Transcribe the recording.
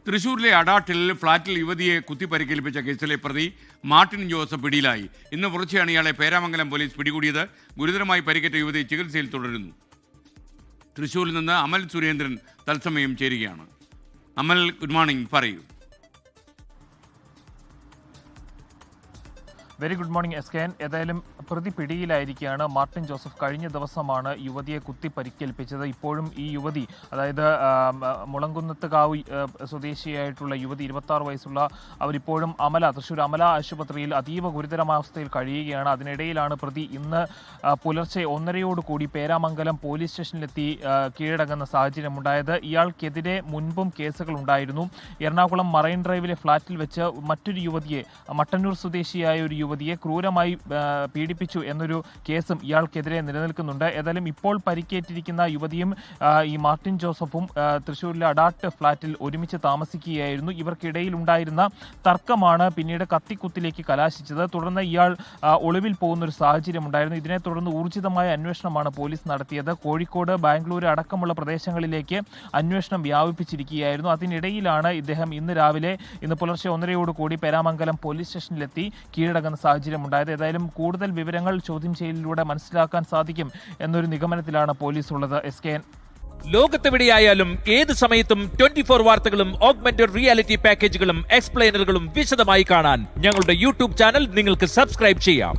തൃശൂരിലെ അടാട്ടിൽ ഫ്ളാറ്റിൽ യുവതിയെ കുത്തിപ്പരിക്കേൽപ്പിച്ച കേസിലെ പ്രതി മാർട്ടിൻ ജോസഫ് പിടിയിലായി. ഇന്ന് പുലർച്ചെയാണ് ഇയാളെ പേരാമംഗലം പോലീസ് പിടികൂടിയത്. ഗുരുതരമായി പരിക്കേറ്റ യുവതി ചികിത്സയിൽ തുടരുന്നു. തൃശൂരിൽ നിന്ന് അമൽ സുരേന്ദ്രൻ തത്സമയം ചേരുകയാണ്. അമൽ, ഗുഡ് മോർണിംഗ്, പറയൂ. Very good morning S K N. ഏതായാലും പ്രതി പിടിയിലായിരിക്കുകയാണ്. മാർട്ടിൻ ജോസഫ് കഴിഞ്ഞ ദിവസമാണ് യുവതിയെ കുത്തി പരിക്കേൽപ്പിച്ചത്. ഇപ്പോഴും ഈ യുവതി, അതായത് മുളങ്കുന്നത്തുകാവ് സ്വദേശിയായിട്ടുള്ള യുവതി, 26 വയസ്സുള്ള അവരിപ്പോഴും തൃശ്ശൂർ അമല ആശുപത്രിയിൽ അതീവ ഗുരുതരാവസ്ഥയിൽ കഴിയുകയാണ്. അതിനിടയിലാണ് പ്രതി ഇന്ന് പുലർച്ചെ 1:30 പേരാമംഗലം പോലീസ് സ്റ്റേഷനിലെത്തി കീഴടങ്ങുന്ന സാഹചര്യമുണ്ടായത്. ഇയാൾക്കെതിരെ മുൻപും കേസുകൾ ഉണ്ടായിരുന്നു. എറണാകുളം മറൈൻ ഡ്രൈവിലെ ഫ്ളാറ്റിൽ വെച്ച് മറ്റൊരു യുവതിയെ, മട്ടന്നൂർ സ്വദേശിയായ ഒരു യുവതിയെ ക്രൂരമായി പീഡിപ്പിച്ചു എന്നൊരു കേസും ഇയാൾക്കെതിരെ നിലനിൽക്കുന്നുണ്ട്. ഏതായാലും ഇപ്പോൾ പരിക്കേറ്റിരിക്കുന്ന യുവതിയും ഈ മാർട്ടിൻ ജോസഫും തൃശ്ശൂരിലെ അഡാട്ട് ഫ്ളാറ്റിൽ ഒരുമിച്ച് താമസിക്കുകയായിരുന്നു. ഇവർക്കിടയിൽ ഉണ്ടായിരുന്ന തർക്കമാണ് പിന്നീട് കത്തിക്കുത്തിലേക്ക് കലാശിച്ചത്. തുടർന്ന് ഇയാൾ ഒളിവിൽ പോകുന്ന ഒരു സാഹചര്യം ഉണ്ടായിരുന്നു. ഇതിനെ തുടർന്ന് ഊർജിതമായ അന്വേഷണമാണ് പോലീസ് നടത്തിയത്. കോഴിക്കോട്, ബാംഗ്ലൂർ അടക്കമുള്ള പ്രദേശങ്ങളിലേക്ക് അന്വേഷണം വ്യാപിപ്പിച്ചിരിക്കുകയായിരുന്നു. അതിനിടയിലാണ് ഇദ്ദേഹം ഇന്ന് പുലർച്ചെ 1:30 പേരാമംഗലം പോലീസ് സ്റ്റേഷനിലെത്തി കീഴടങ്ങുന്ന സാഹചര്യം ഉണ്ടായത്. ഏതായാലും കൂടുതൽ വിവരങ്ങൾ ചോദ്യം ചെയ്യലിലൂടെ മനസ്സിലാക്കാൻ സാധിക്കും എന്നൊരു നിഗമനത്തിലാണ് പോലീസ് ഉള്ളത്. S K N. ലോകത്തെവിടെയായാലും ഏത് സമയത്തും 24 വാർത്തകളും ഓഗ്മെന്റഡ് റിയാലിറ്റി പാക്കേജുകളും എക്സ്പ്ലെയിനറുകളും വിശദമായി കാണാൻ ഞങ്ങളുടെ യൂട്യൂബ് ചാനൽ നിങ്ങൾക്ക് സബ്സ്ക്രൈബ് ചെയ്യാം.